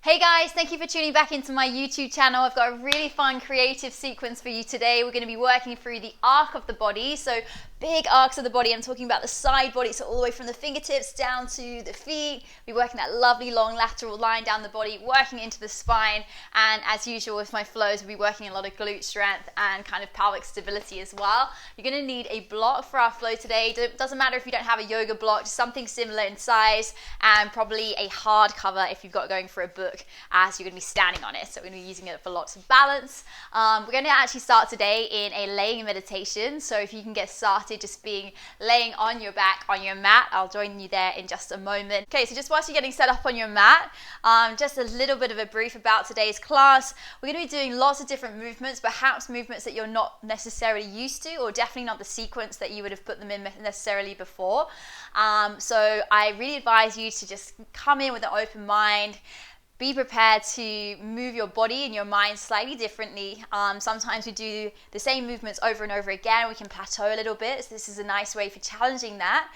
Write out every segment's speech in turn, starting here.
Hey guys, thank you for tuning back into my YouTube channel. I've got a really fun creative sequence for you today. We're going to be working through the arc of the body. So big arcs of the body. I'm talking about the side body, so all the way from the fingertips down to the feet. We're working that lovely long lateral line down the body, working into the spine. And as usual with my flows, we'll be working a lot of glute strength and kind of pelvic stability as well. You're going to need a block for our flow today. It doesn't matter if you don't have a yoga block, just something similar in size, and probably a hard cover if you've got going for a book, as you're going to be standing on it. So we're going to be using it for lots of balance. We're going to actually start today in a laying meditation. So if you can get started just being laying on your back on your mat, I'll join you there in just a moment. Okay, so just whilst you're getting set up on your mat, just a little bit of a brief about today's class. We're going to be doing lots of different movements, perhaps movements that you're not necessarily used to, or definitely not the sequence that you would have put them in necessarily before. So I really advise you to just come in with an open mind. Be prepared to move your body and your mind slightly differently. Sometimes we do the same movements over and over again. We can plateau a little bit. So this is a nice way for challenging that.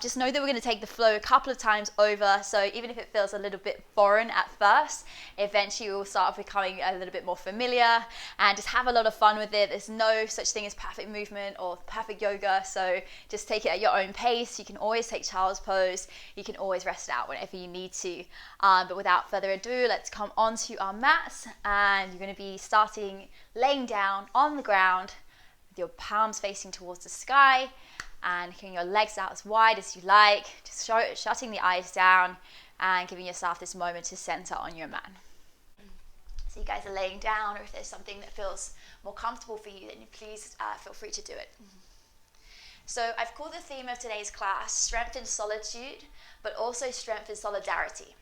Just know that we're going to take the flow a couple of times over. So even if it feels a little bit foreign at first, eventually we'll start becoming a little bit more familiar and just have a lot of fun with it. There's no such thing as perfect movement or perfect yoga. So just take it at your own pace. You can always take child's pose. You can always rest out whenever you need to. But without further ado, let's come onto our mats, and you're going to be starting laying down on the ground with your palms facing towards the sky and keeping your legs out as wide as you like, just shutting the eyes down and giving yourself this moment to center on your mat. So you guys are laying down, or if there's something that feels more comfortable for you, then please feel free to do it. So I've called the theme of today's class Strength in Solitude, but also Strength in Solidarity.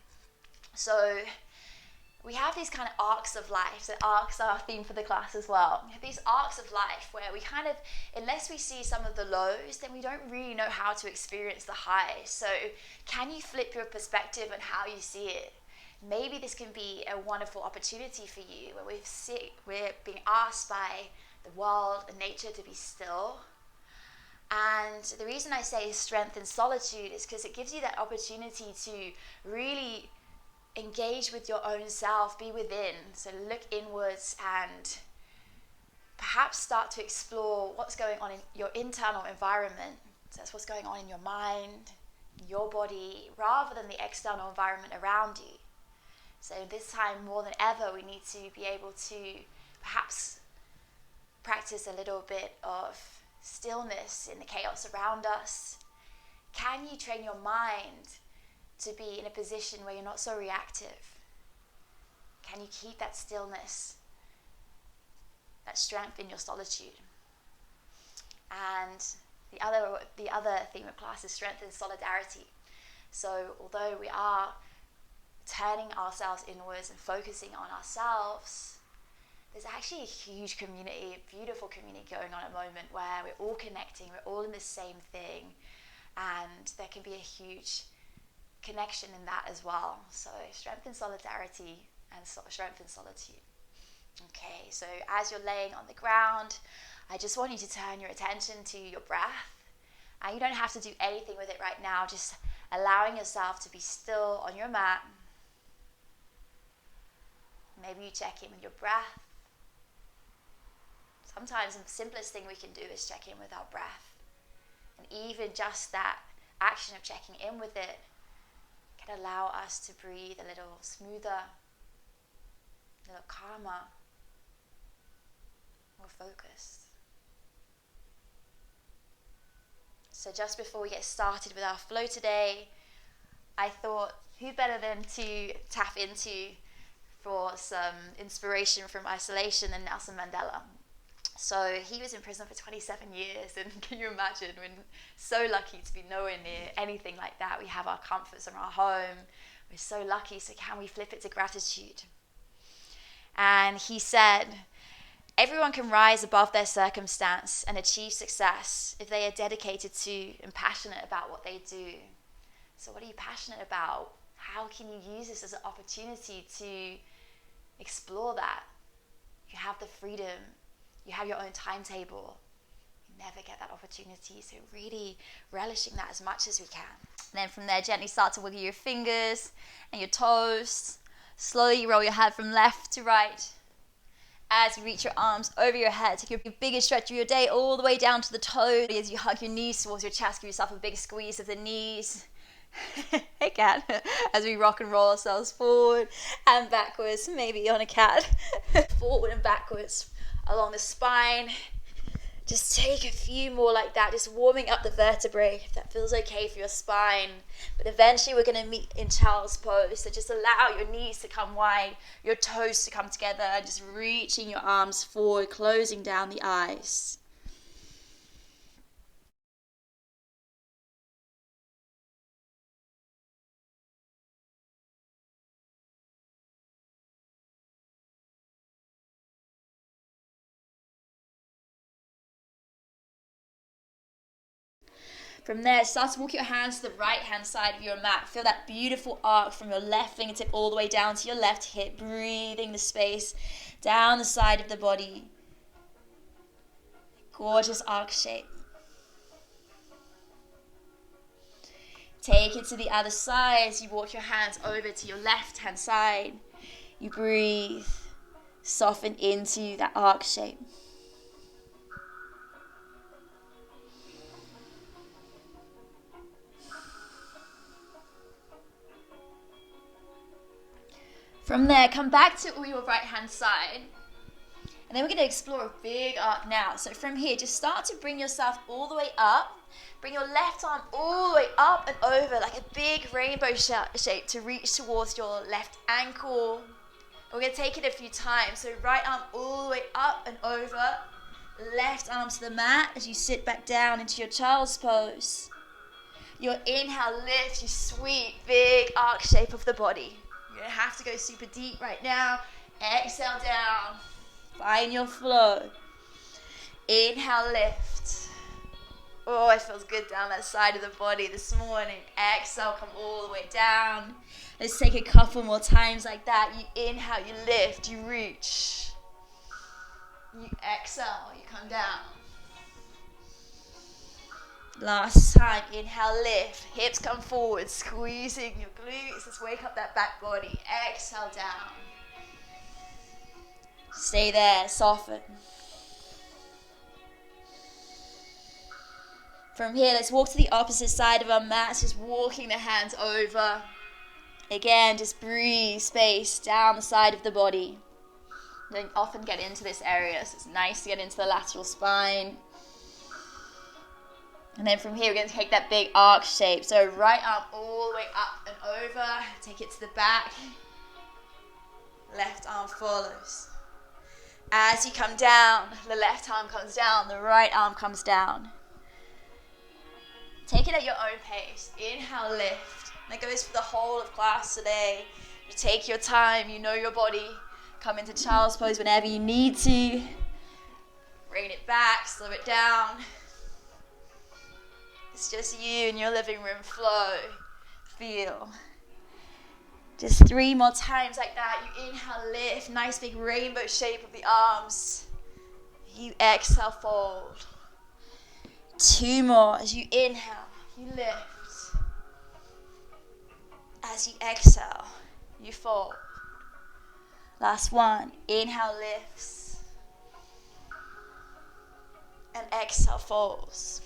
So we have these kind of arcs of life. So arcs are our theme for the class as well. We have these arcs of life where we kind of, unless we see some of the lows, then we don't really know how to experience the highs. So can you flip your perspective on how you see it? Maybe this can be a wonderful opportunity for you where we're being asked by the world and nature to be still. And the reason I say strength in solitude is because it gives you that opportunity to really engage with your own self, be within. So look inwards and perhaps start to explore what's going on in your internal environment. So that's what's going on in your mind, your body, rather than the external environment around you. So this time more than ever, we need to be able to perhaps practice a little bit of stillness in the chaos around us. Can you train your mind to be in a position where you're not so reactive? Can you keep that stillness, that strength in your solitude? And the other theme of class is strength in solidarity. So although we are turning ourselves inwards and focusing on ourselves, there's actually a huge community, a beautiful community going on at the moment where we're all connecting, we're all in the same thing, and there can be a huge connection in that as well. So strength in solidarity and strength in solitude. Okay, so as you're laying on the ground, I just want you to turn your attention to your breath. And you don't have to do anything with it right now, just allowing yourself to be still on your mat. Maybe you check in with your breath. Sometimes the simplest thing we can do is check in with our breath. And even just that action of checking in with it can allow us to breathe a little smoother, a little calmer, more focused. So just before we get started with our flow today, I thought who better than to tap into for some inspiration from isolation than Nelson Mandela. So he was in prison for 27 years, and can you imagine, we're so lucky to be nowhere near anything like that. We have our comforts and our home. We're so lucky, so can we flip it to gratitude? And he said, everyone can rise above their circumstance and achieve success if they are dedicated to and passionate about what they do. So what are you passionate about? How can you use this as an opportunity to explore that? You have the freedom. You have your own timetable. You never get that opportunity, so really relishing that as much as we can. And then from there, gently start to wiggle your fingers and your toes. Slowly roll your head from left to right. As you reach your arms over your head, take your biggest stretch of your day all the way down to the toes. As you hug your knees towards your chest, give yourself a big squeeze of the knees. Hey cat. As we rock and roll ourselves forward and backwards, maybe on a cat. Forward and backwards along the spine. Just take a few more like that, just warming up the vertebrae, if that feels okay for your spine. But eventually we're going to meet in child's pose, so just allow your knees to come wide, your toes to come together, and just reaching your arms forward, closing down the eyes. From there, start to walk your hands to the right-hand side of your mat. Feel that beautiful arc from your left fingertip all the way down to your left hip, breathing the space down the side of the body. Gorgeous arc shape. Take it to the other side as you walk your hands over to your left-hand side. You breathe, soften into that arc shape. From there, come back to your right-hand side. And then we're going to explore a big arc now. So from here, just start to bring yourself all the way up. Bring your left arm all the way up and over like a big rainbow shape to reach towards your left ankle. And we're going to take it a few times. So right arm all the way up and over. Left arm to the mat as you sit back down into your child's pose. Your inhale lifts, you sweep, big arc shape of the body. You don't have to go super deep right now. Exhale down. Find your flow. Inhale, lift. Oh, it feels good down that side of the body this morning. Exhale, come all the way down. Let's take a couple more times like that. You inhale, you lift, you reach. You exhale, you come down. Last time, inhale, lift, hips come forward, squeezing your glutes. Let's wake up that back body. Exhale down. Stay there, soften. From here, let's walk to the opposite side of our mats, just walking the hands over. Again, just breathe space down the side of the body. Don't often get into this area, so it's nice to get into the lateral spine. And then from here, we're going to take that big arc shape. So right arm all the way up and over. Take it to the back. Left arm follows. As you come down, the left arm comes down, the right arm comes down. Take it at your own pace. Inhale, lift. That goes for the whole of class today. You take your time, you know your body. Come into child's pose whenever you need to. Bring it back, slow it down. It's just you in your living room. Flow, feel. Just 3 more times like that. You inhale, lift. Nice big rainbow shape of the arms. You exhale, fold. 2 more. As you inhale, you lift. As you exhale, you fold. Last one. Inhale, lifts. And exhale, folds.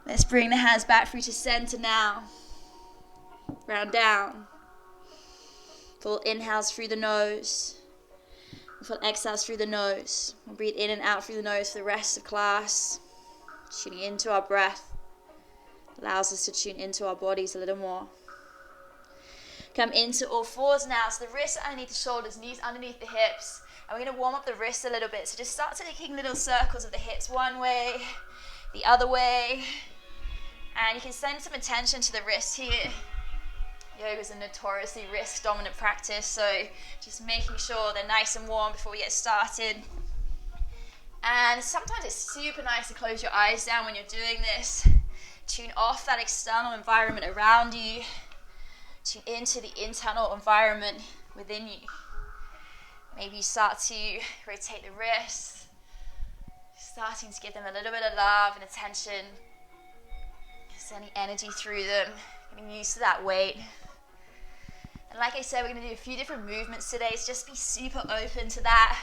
Let's bring the hands back through to center now. Round down. Full inhales through the nose. Full exhales through the nose. We'll breathe in and out through the nose for the rest of class. Tuning into our breath. Allows us to tune into our bodies a little more. Come into all fours now. So the wrists underneath the shoulders, knees underneath the hips. And we're going to warm up the wrists a little bit. So just start taking little circles of the hips one way, the other way. And you can send some attention to the wrists here. Yoga is a notoriously wrist-dominant practice, so just making sure they're nice and warm before we get started. And sometimes it's super nice to close your eyes down when you're doing this. Tune off that external environment around you. Tune into the internal environment within you. Maybe you start to rotate the wrists, starting to give them a little bit of love and attention. Sending energy through them, getting used to that weight. And like I said, we're going to do a few different movements today, so just be super open to that.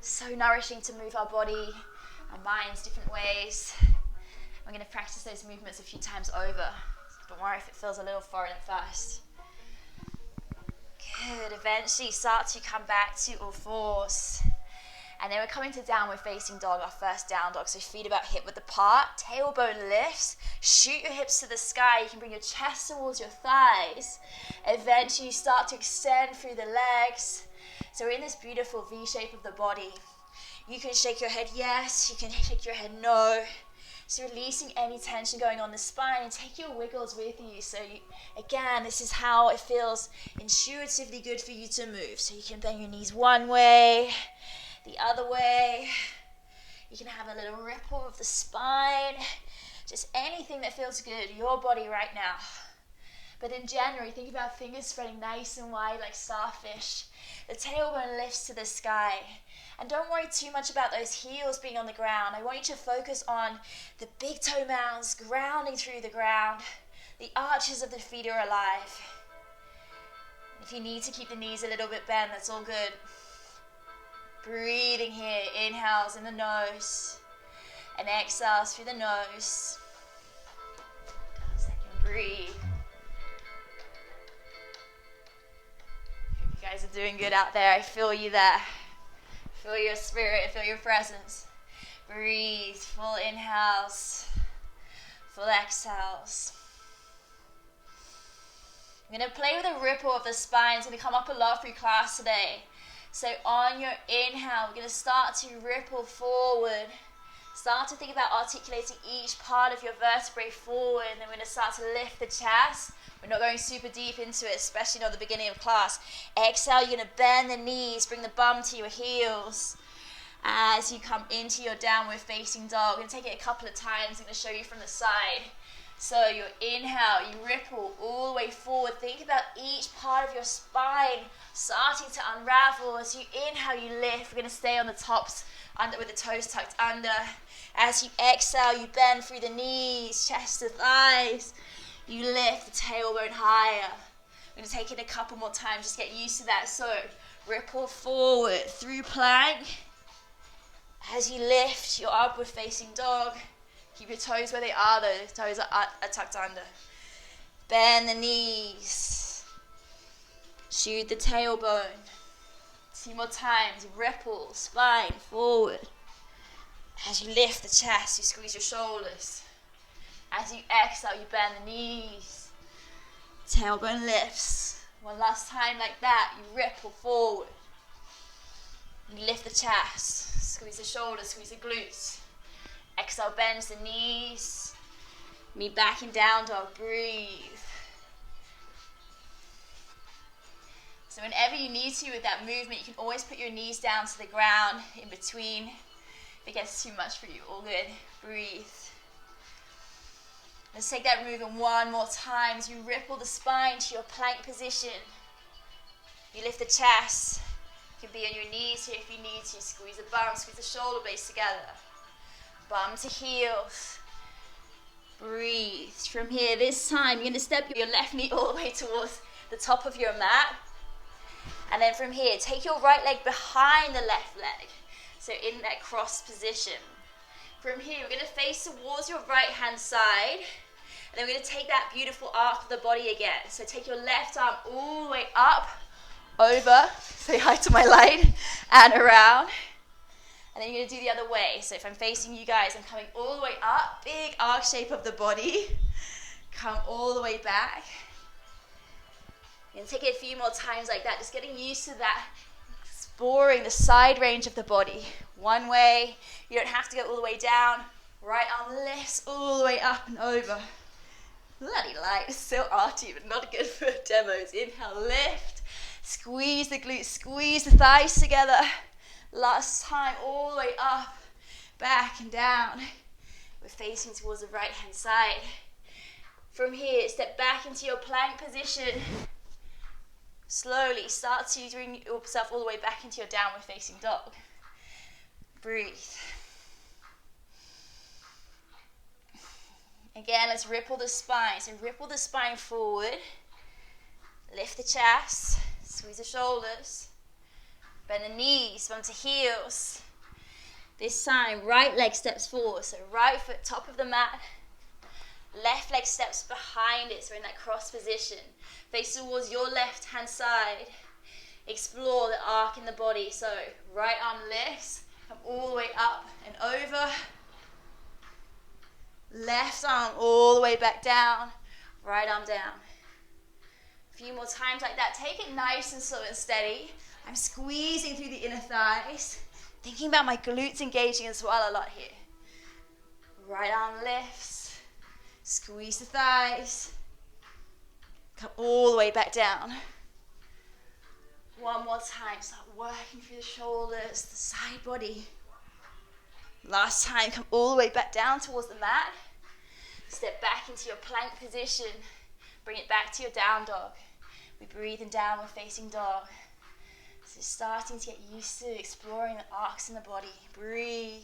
So nourishing to move our body, our minds different ways. We're going to practice those movements a few times over. Don't worry if it feels a little foreign at first. Good. Eventually start to come back to all fours. And then we're coming to downward facing dog, our first down dog. So feet about hip width apart, tailbone lifts, shoot your hips to the sky. You can bring your chest towards your thighs. Eventually you start to extend through the legs. So we're in this beautiful V shape of the body. You can shake your head yes, you can shake your head no. So releasing any tension going on the spine, and take your wiggles with you. So again, this is how it feels intuitively good for you to move. So you can bend your knees one way, the other way. You can have a little ripple of the spine. Just anything that feels good, your body right now. But in January, think about fingers spreading nice and wide like starfish. The tailbone lifts to the sky. And don't worry too much about those heels being on the ground. I want you to focus on the big toe mounds grounding through the ground. The arches of the feet are alive. If you need to keep the knees a little bit bent, that's all good. Breathing here, inhales in the nose and exhales through the nose. Second, breathe. Hope you guys are doing good out there. I feel you there. Feel your spirit, feel your presence. Breathe, full inhales, full exhales. I'm going to play with the ripple of the spine. It's going to come up a lot through class today. So on your inhale, we're going to start to ripple forward. Start to think about articulating each part of your vertebrae forward, and then we're going to start to lift the chest. We're not going super deep into it, especially not at the beginning of class. Exhale, you're going to bend the knees, bring the bum to your heels. As you come into your downward facing dog, we're going to take it a couple of times. I'm going to show you from the side. So your inhale, you ripple all the way forward. Think about each part of your spine starting to unravel. As you inhale, you lift. We're going to stay on the tops under with the toes tucked under. As you exhale, you bend through the knees, chest to thighs. You lift the tailbone higher. We're going to take it a couple more times. Just get used to that. So ripple forward through plank. As you lift your upward facing dog, keep your toes where they are though. The toes are tucked under. Bend the knees. Shoot the tailbone. 2 more times. Ripple, spine forward. As you lift the chest, you squeeze your shoulders. As you exhale, you bend the knees. Tailbone lifts. One last time like that. You ripple forward. You lift the chest. Squeeze the shoulders, squeeze the glutes. Exhale, bends the knees. Me back in down dog. Breathe. So whenever you need to with that movement, you can always put your knees down to the ground in between. If it gets too much for you, all good. Breathe. Let's take that movement one more time as you ripple the spine to your plank position. You lift the chest. You can be on your knees here if you need to. Squeeze the bum, squeeze the shoulder blades together. Bum to heels. Breathe. From here, this time, you're going to step your left knee all the way towards the top of your mat. And then from here, take your right leg behind the left leg. So in that cross position. From here, we're going to face towards your right hand side. And then we're going to take that beautiful arc of the body again. So take your left arm all the way up, over, say hi to my light, and around. And then you're going to do the other way. So if I'm facing you guys, I'm coming all the way up, big arc shape of the body. Come all the way back. And take it a few more times like that, just getting used to that, exploring the side range of the body. One way, you don't have to go all the way down. Right arm lifts all the way up and over. Bloody light, it's so arty, but not good for demos. Inhale, lift, squeeze the glutes, squeeze the thighs together. Last time, all the way up, back and down. We're facing towards the right hand side. From here, step back into your plank position. Slowly start to bring yourself all the way back into your downward facing dog. Breathe. Again, let's ripple the spine. So ripple the spine forward. Lift the chest, squeeze the shoulders, bend the knees, bump to heels. This time, right leg steps forward, so right foot top of the mat, left leg steps behind it, so in that cross position. Face towards your left hand side. Explore the arc in the body, so right arm lifts, come all the way up and over. Left arm all the way back down, right arm down. A few more times like that. Take it nice and slow and steady. I'm squeezing through the inner thighs. Thinking about my glutes engaging as well a lot here. Right arm lifts. Squeeze the thighs. Come all the way back down. One more time. Start working through the shoulders, the side body. Last time. Come all the way back down towards the mat. Step back into your plank position. Bring it back to your down dog. We breathe in downward facing dog. So starting to get used to exploring the arcs in the body. Breathe.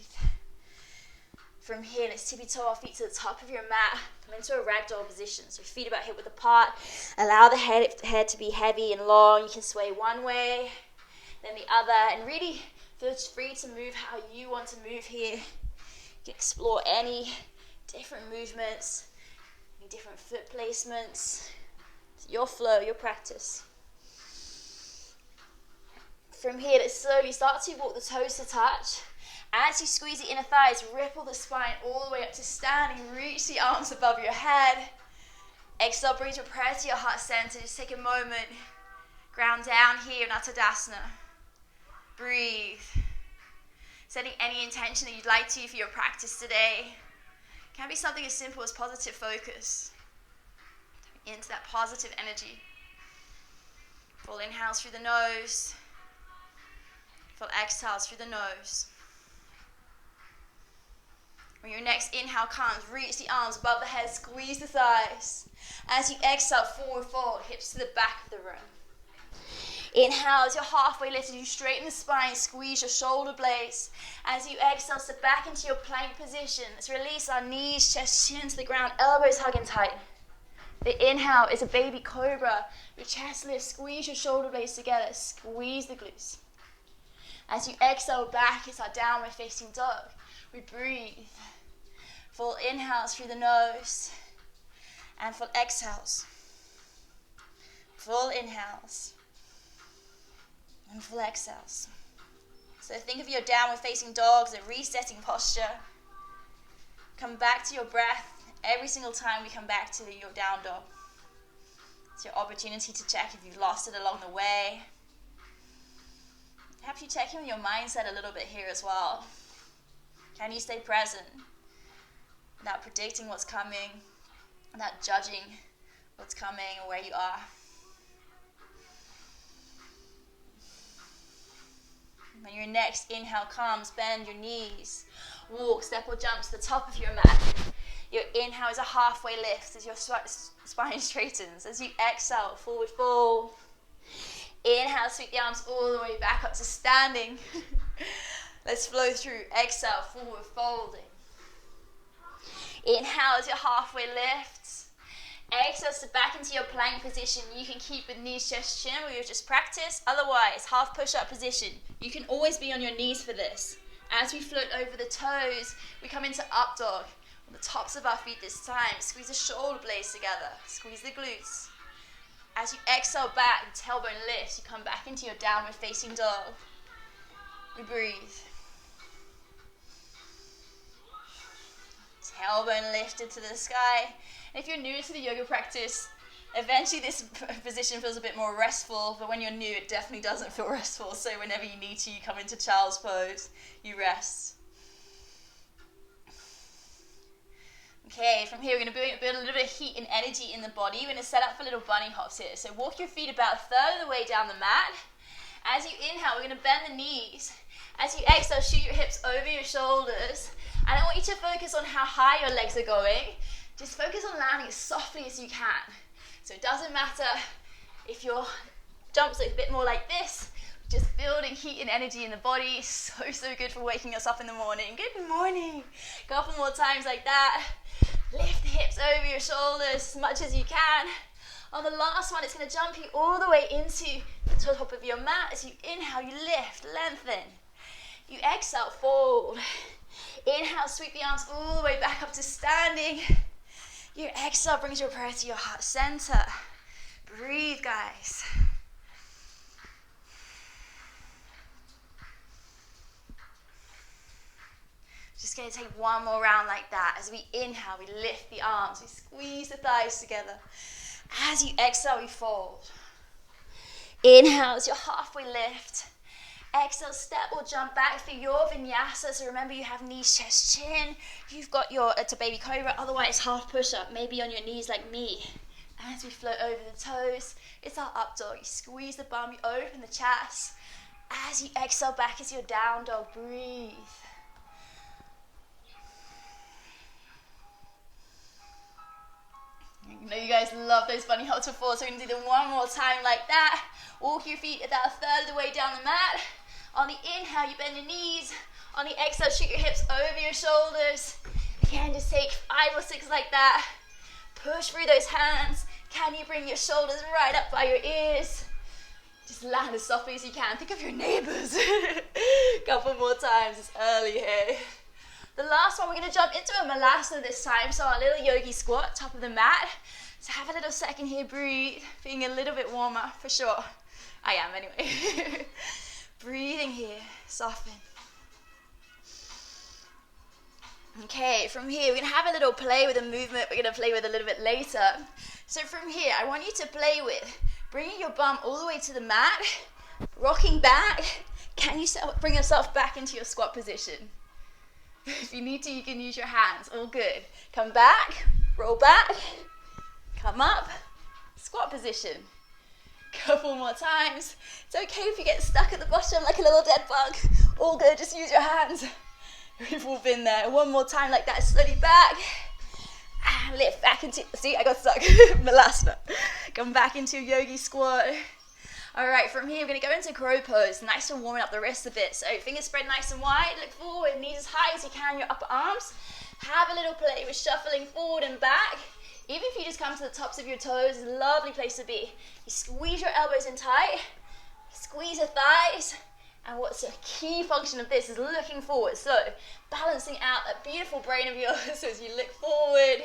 From here, let's tippy toe our feet to the top of your mat. Come into a ragdoll position. So feet about hip width apart. Allow the head to be heavy and long. You can sway one way, then the other. And really feel free to move how you want to move here. You can explore any different movements, any different foot placements. It's your flow, your practice. From here, let's slowly start to walk the toes to touch. As you squeeze the inner thighs, ripple the spine all the way up to standing. Reach the arms above your head. Exhale, bring your prayer to your heart center. Just take a moment. Ground down here in Tadasana. Breathe. Setting any intention that you'd like to for your practice today. It can be something as simple as positive focus. Into that positive energy. Full inhales through the nose. Full exhales through the nose. When your next inhale comes, reach the arms above the head, squeeze the thighs. As you exhale, forward fold, hips to the back of the room. Inhale, as you're halfway lifted, you straighten the spine, squeeze your shoulder blades. As you exhale, step back into your plank position. Let's release our knees, chest, chin to the ground, elbows hugging tight. The inhale is a baby cobra. Your chest lifts, squeeze your shoulder blades together, squeeze the glutes. As you exhale back, it's our downward facing dog. We breathe. Full inhales through the nose and full exhales. Full inhales and full exhales. So think of your downward facing dog as a resetting posture. Come back to your breath every single time we come back to your down dog. It's your opportunity to check if you've lost it along the way. Perhaps you check in with your mindset a little bit here as well. Can you stay present without predicting what's coming, without judging what's coming or where you are? When your next inhale comes, bend your knees. Walk, step or jump to the top of your mat. Your inhale is a halfway lift as your spine straightens. As you exhale, forward fold. Inhale, sweep the arms all the way back up to standing. Let's flow through. Exhale, forward folding. Inhale as your halfway lifts. Exhale, step back into your plank position. You can keep with knees, chest, chin where you've just practiced. Otherwise, half push-up position. You can always be on your knees for this. As we float over the toes, we come into up dog. On the tops of our feet this time. Squeeze the shoulder blades together. Squeeze the glutes. As you exhale back, tailbone lifts, you come back into your downward facing dog. We breathe. Tailbone lifted to the sky. And if you're new to the yoga practice, eventually this position feels a bit more restful, but when you're new, it definitely doesn't feel restful. So whenever you need to, you come into child's pose, you rest. Okay, from here we're going to build a little bit of heat and energy in the body. We're going to set up for little bunny hops here. So walk your feet about a third of the way down the mat. As you inhale, we're going to bend the knees. As you exhale, shoot your hips over your shoulders. And I want you to focus on how high your legs are going. Just focus on landing as softly as you can. So it doesn't matter if your jumps look a bit more like this. Just building heat and energy in the body. So good for waking us up in the morning. Good morning. A couple more times like that. Lift the hips over your shoulders as much as you can. On the last one, it's going to jump you all the way into the top of your mat. As you inhale, you lift, lengthen. You exhale, fold. Inhale, sweep the arms all the way back up to standing. Your exhale brings your breath to your heart center. Breathe, guys. Just going to take one more round like that. As we inhale, we lift the arms, we squeeze the thighs together. As you exhale, we fold. Inhale as your halfway lift. Exhale, step or jump back through your Vinyasa. So remember, you have knees, chest, chin. You've got it's a baby Cobra, otherwise half push-up, maybe on your knees like me. As we float over the toes, it's our up dog. You squeeze the bum, you open the chest. As you exhale back as your down dog, breathe. I know you guys love those bunny hops before, so we're going to do them one more time like that. Walk your feet about a third of the way down the mat. On the inhale, you bend your knees. On the exhale, shoot your hips over your shoulders. Again, just take 5 or 6 like that. Push through those hands. Can you bring your shoulders right up by your ears? Just land as softly as you can. Think of your neighbors. Couple more times, it's early here. The last one, we're going to jump into a Vinyasa this time. So our little Yogi Squat, top of the mat. So have a little second here, breathe. Feeling a little bit warmer, for sure. I am anyway. Breathing here, soften. Okay, from here, we're going to have a little play with a movement we're going to play with a little bit later. So from here, I want you to play with bringing your bum all the way to the mat, rocking back. Can you bring yourself back into your squat position? If you need to, you can use your hands, all good. Come back, roll back, come up, squat position. Couple more times. It's okay if you get stuck at the bottom like a little dead bug. All good, just use your hands. We've all been there. One more time like that, slowly back. And lift back into, see, I got stuck. Vinyasa. Come back into Yogi Squat. All right, from here, we're going to go into crow pose. Nice and warming up the wrists a bit. So fingers spread nice and wide. Look forward, knees as high as you can, your upper arms. Have a little play with shuffling forward and back. Even if you just come to the tops of your toes, it's a lovely place to be. You squeeze your elbows in tight, squeeze your thighs, and what's a key function of this is looking forward. So balancing out that beautiful brain of yours as you look forward.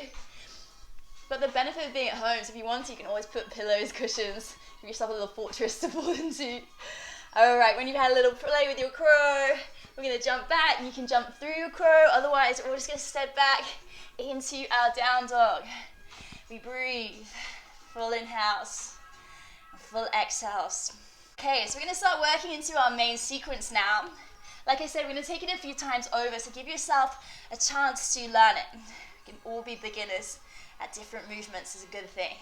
But the benefit of being at home, so if you want to, you can always put pillows, cushions, give yourself a little fortress to fall into. All right, when you've had a little play with your crow, we're going to jump back. You can jump through your crow, otherwise we're just going to step back into our down dog. We breathe, full inhales, and full exhales. Okay, so we're going to start working into our main sequence now. Like I said, we're going to take it a few times over, so give yourself a chance to learn it. We can all be beginners at different movements, is a good thing.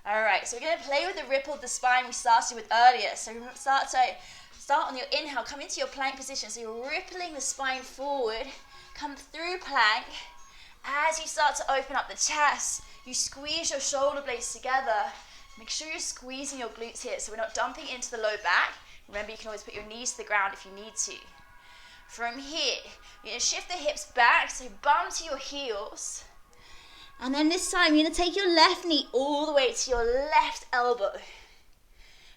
All right, so we're going to play with the ripple of the spine we started with earlier. So we're going to start on your inhale, come into your plank position. So you're rippling the spine forward, come through plank. As you start to open up the chest, you squeeze your shoulder blades together. Make sure you're squeezing your glutes here so we're not dumping into the low back. Remember, you can always put your knees to the ground if you need to. From here, you're going to shift the hips back, so bum to your heels. And then this time, you're going to take your left knee all the way to your left elbow.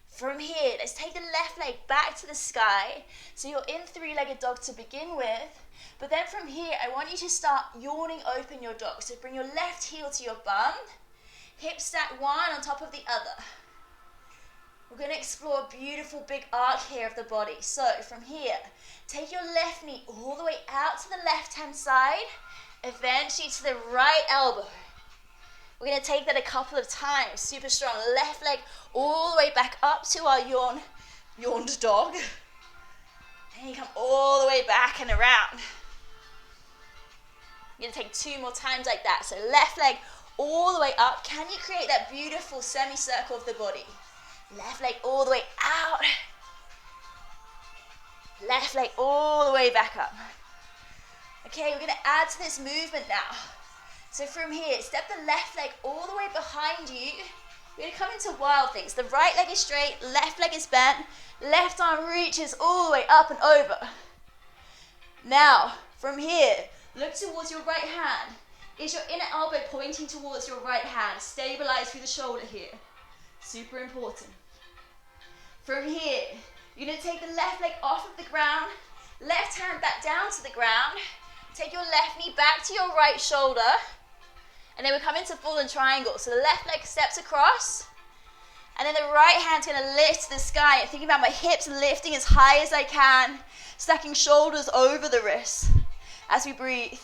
From here, let's take the left leg back to the sky. So you're in three-legged dog to begin with. But then from here, I want you to start yawning open your dog. So bring your left heel to your bum. Hip stack one on top of the other. We're going to explore a beautiful big arc here of the body. So from here, take your left knee all the way out to the left-hand side. Eventually to the right elbow. We're going to take that a couple of times. Super strong. Left leg all the way back up to our yawned dog. And you come all the way back and around. You're going to take 2 more times like that. So left leg all the way up. Can you create that beautiful semicircle of the body? Left leg all the way out. Left leg all the way back up. Okay, we're going to add to this movement now. So from here, step the left leg all the way behind you. We're going to come into wild things. The right leg is straight, left leg is bent, left arm reaches all the way up and over. Now, from here, look towards your right hand. is your inner elbow pointing towards your right hand. Stabilize through the shoulder here. Super important. From here, you're going to take the left leg off of the ground, left hand back down to the ground, take your left knee back to your right shoulder, and then we come into fallen triangle. So the left leg steps across, and then the right hand's going to lift to the sky. And thinking about my hips lifting as high as I can, stacking shoulders over the wrists as we breathe.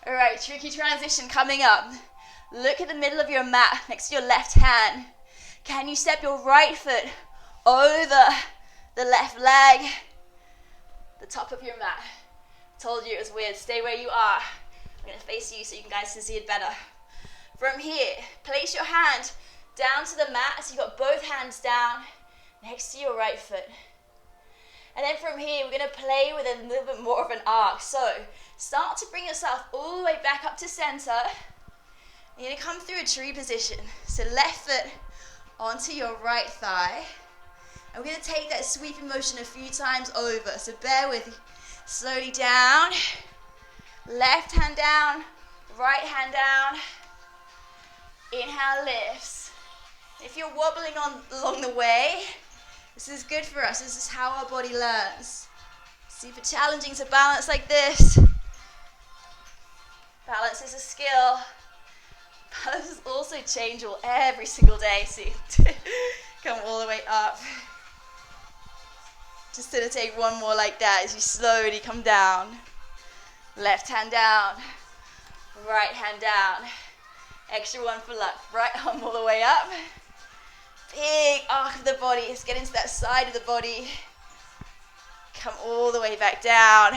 All right, tricky transition coming up. Look at the middle of your mat next to your left hand. Can you step your right foot over the left leg, the top of your mat? Told you it was weird. Stay where you are. I'm going to face you so you guys can see it better. From here, place your hand down to the mat, so you've got both hands down next to your right foot. And then from here, we're going to play with a little bit more of an arc. So start to bring yourself all the way back up to center. You're going to come through a tree position. So left foot onto your right thigh. And we're going to take that sweeping motion a few times over. So bear with me. Slowly down. Left hand down. Right hand down. Inhale, lifts. If you're wobbling along the way, this is good for us. This is how our body learns. Super challenging to balance like this. Balance is a skill. Balance is also changeable every single day. See, come all the way up. Just gonna take one more like that as you slowly come down. Left hand down, right hand down. Extra one for luck. Right arm all the way up. Big arc of the body. Let's get into that side of the body. Come all the way back down.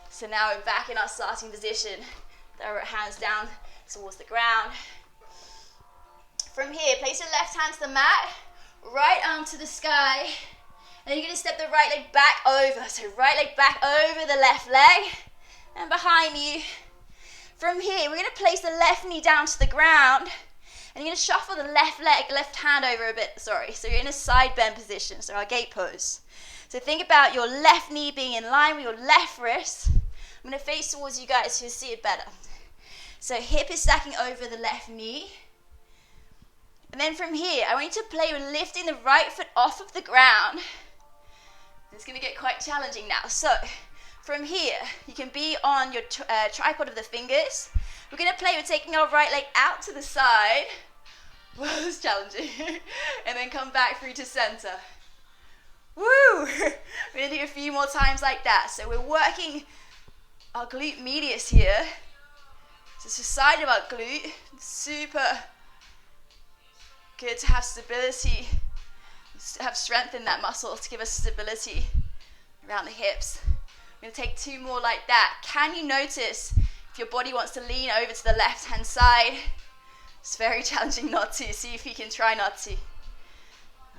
So now we're back in our starting position. Our hands down towards the ground. From here, place your left hand to the mat, right arm to the sky, and then you're going to step the right leg back over. So right leg back over the left leg, and behind you. From here, we're going to place the left knee down to the ground, and you're going to shuffle the left hand over a bit, So you're in a side bend position, so our gate pose. So think about your left knee being in line with your left wrist. I'm going to face towards you guys so you see it better. So hip is stacking over the left knee. And then from here, I want you to play with lifting the right foot off of the ground. It's going to get quite challenging now. So from here, you can be on your tripod of the fingers. We're going to play with taking our right leg out to the side. Whoa, it's challenging. And then come back through to center. Woo! We're going to do a few more times like that. So we're working our glute medius here. So it's the side of our glute. Super good to have stability, to have strength in that muscle to give us stability around the hips. We're going to take two more like that. Can you notice if your body wants to lean over to the left-hand side? It's very challenging not to. See if you can try not to.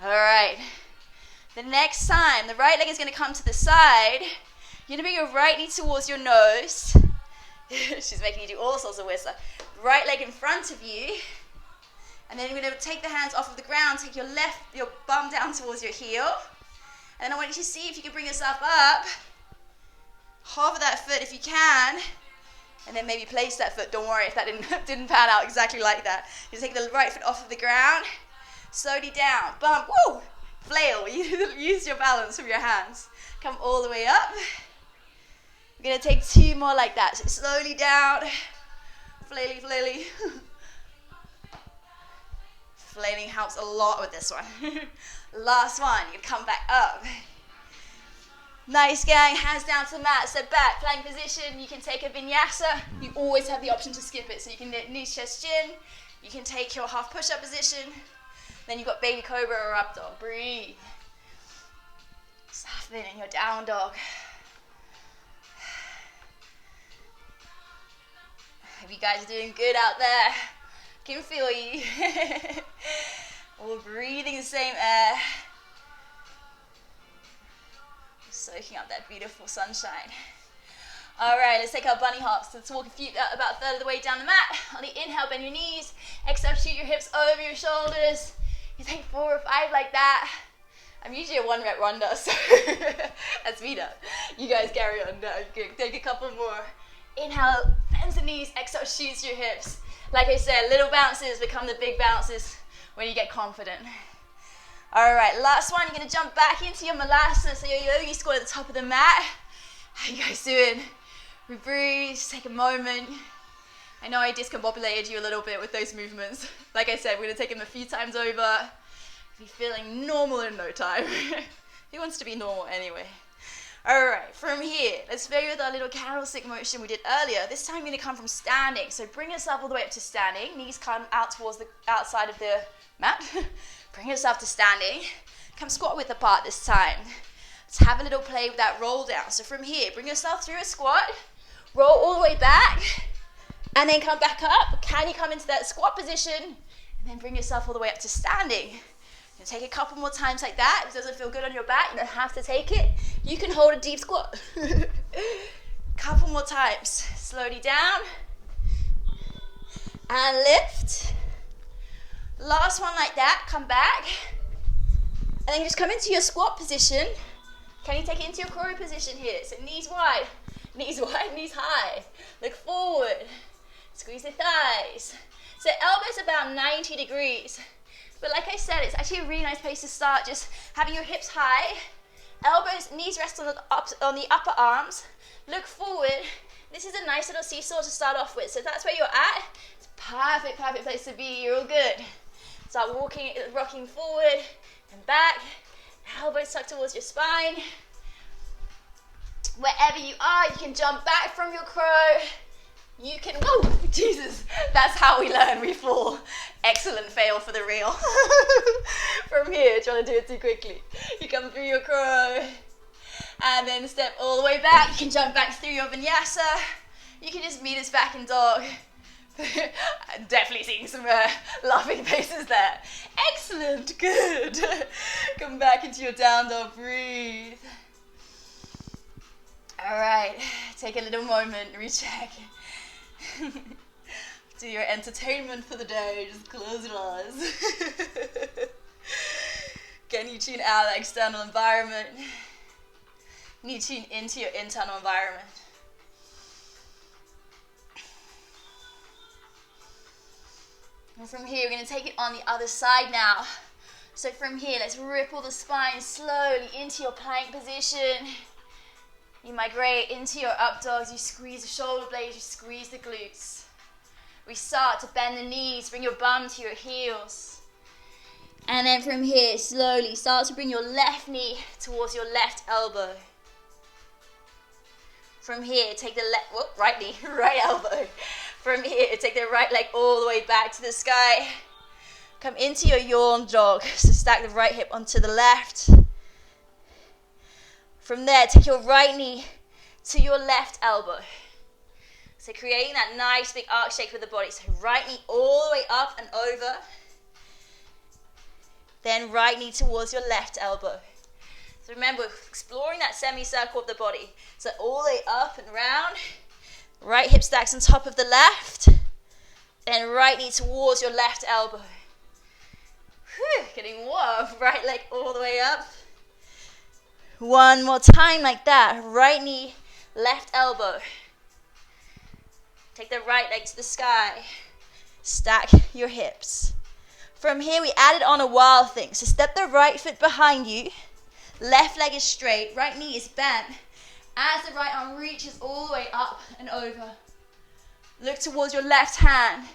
All right. The next time, the right leg is going to come to the side. You're going to bring your right knee towards your nose. She's making you do all sorts of weird stuff. Right leg in front of you. And then you're going to take the hands off of the ground, take your bum down towards your heel. And then I want you to see if you can bring yourself up. Hover that foot if you can. And then maybe place that foot. Don't worry if that didn't pan out exactly like that. You take the right foot off of the ground. Slowly down. Bump. Woo! Flail. Use your balance with your hands. Come all the way up. We're going to take two more like that. So slowly down. Flaily, flaily. Flailing helps a lot with this one. Last one. You're going to come back up. Nice, gang. Hands down to the mat. Step back. Plank position. You can take a vinyasa. You always have the option to skip it. So you can knees, chest, chin. You can take your half push-up position. Then you've got baby cobra or Ragdoll. Breathe. Soften in your down dog. Hope you guys are doing good out there. Can feel you. All breathing the same air. Soaking up that beautiful sunshine. All right, let's take our bunny hops. Let's walk about a third of the way down the mat. On the inhale, bend your knees. Exhale, shoot your hips over your shoulders. You take 4 or 5 like that. I'm usually a 1 rep ronda, so that's me done. You guys carry on. Take a couple more. Inhale, bends the knees, exhale, shoots your hips. Like I said, little bounces become the big bounces when you get confident. All right, last one, you're gonna jump back into your Vinyasa, so your Yogi Squat at the top of the mat. How you guys doing? We breathe, just take a moment. I know I discombobulated you a little bit with those movements. Like I said, we're gonna take them a few times over. Be feeling normal in no time. Who wants to be normal anyway? All right, from here, let's play with our little candlestick motion we did earlier. This time you're gonna come from standing. So bring yourself all the way up to standing. Knees come out towards the outside of the mat. Bring yourself to standing. Come squat width apart this time. Let's have a little play with that roll down. So from here, bring yourself through a squat. Roll all the way back. And then come back up. Can you come into that squat position? And then bring yourself all the way up to standing. You take a couple more times like that. If it doesn't feel good on your back, you don't have to take it. You can hold a deep squat. Couple more times. Slowly down. And lift. Last one like that. Come back. And then just come into your squat position. Can you take it into your Cobra position here? So knees wide, knees high. Look forward. Squeeze the thighs. So elbows about 90 degrees. But like I said, it's actually a really nice place to start, just having your hips high. Elbows, knees rest on the upper arms. Look forward. This is a nice little seesaw to start off with. So if that's where you're at, it's a perfect place to be. You're all good. Start walking, rocking forward and back. Elbows tucked towards your spine. Wherever you are, you can jump back from your crow. You can, oh, Jesus, that's how we learn, we fall. Excellent fail for the real. From here, trying to do it too quickly. You come through your crow, and then step all the way back. You can jump back through your Vinyasa. You can just meet us back in dog. I'm definitely seeing some laughing faces there. Excellent, good. Come back into your down dog, breathe. All right, take a little moment, recheck. Do your entertainment for the day, just close your eyes. Can you tune out the external environment? Can you tune into your internal environment? And from here, we're going to take it on the other side now. So from here, let's ripple the spine slowly into your plank position. You migrate into your up dogs, you squeeze the shoulder blades, you squeeze the glutes. We start to bend the knees, bring your bum to your heels. And then from here, slowly start to bring your left knee towards your left elbow. From here, take the right knee, right elbow. From here, take the right leg all the way back to the sky. Come into your yawn dog, so stack the right hip onto the left. From there, take your right knee to your left elbow. So creating that nice big arc shape with the body. So right knee all the way up and over. Then right knee towards your left elbow. So remember, exploring that semicircle of the body. So all the way up and round. Right hip stacks on top of the left. Then right knee towards your left elbow. Whew, getting warm. Right leg all the way up. One more time like that. Right knee, left elbow. Take the right leg to the sky. Stack your hips. From here, we added on a wild thing. So step the right foot behind you. Left leg is straight. Right knee is bent. As the right arm reaches all the way up and over. Look towards your left hand.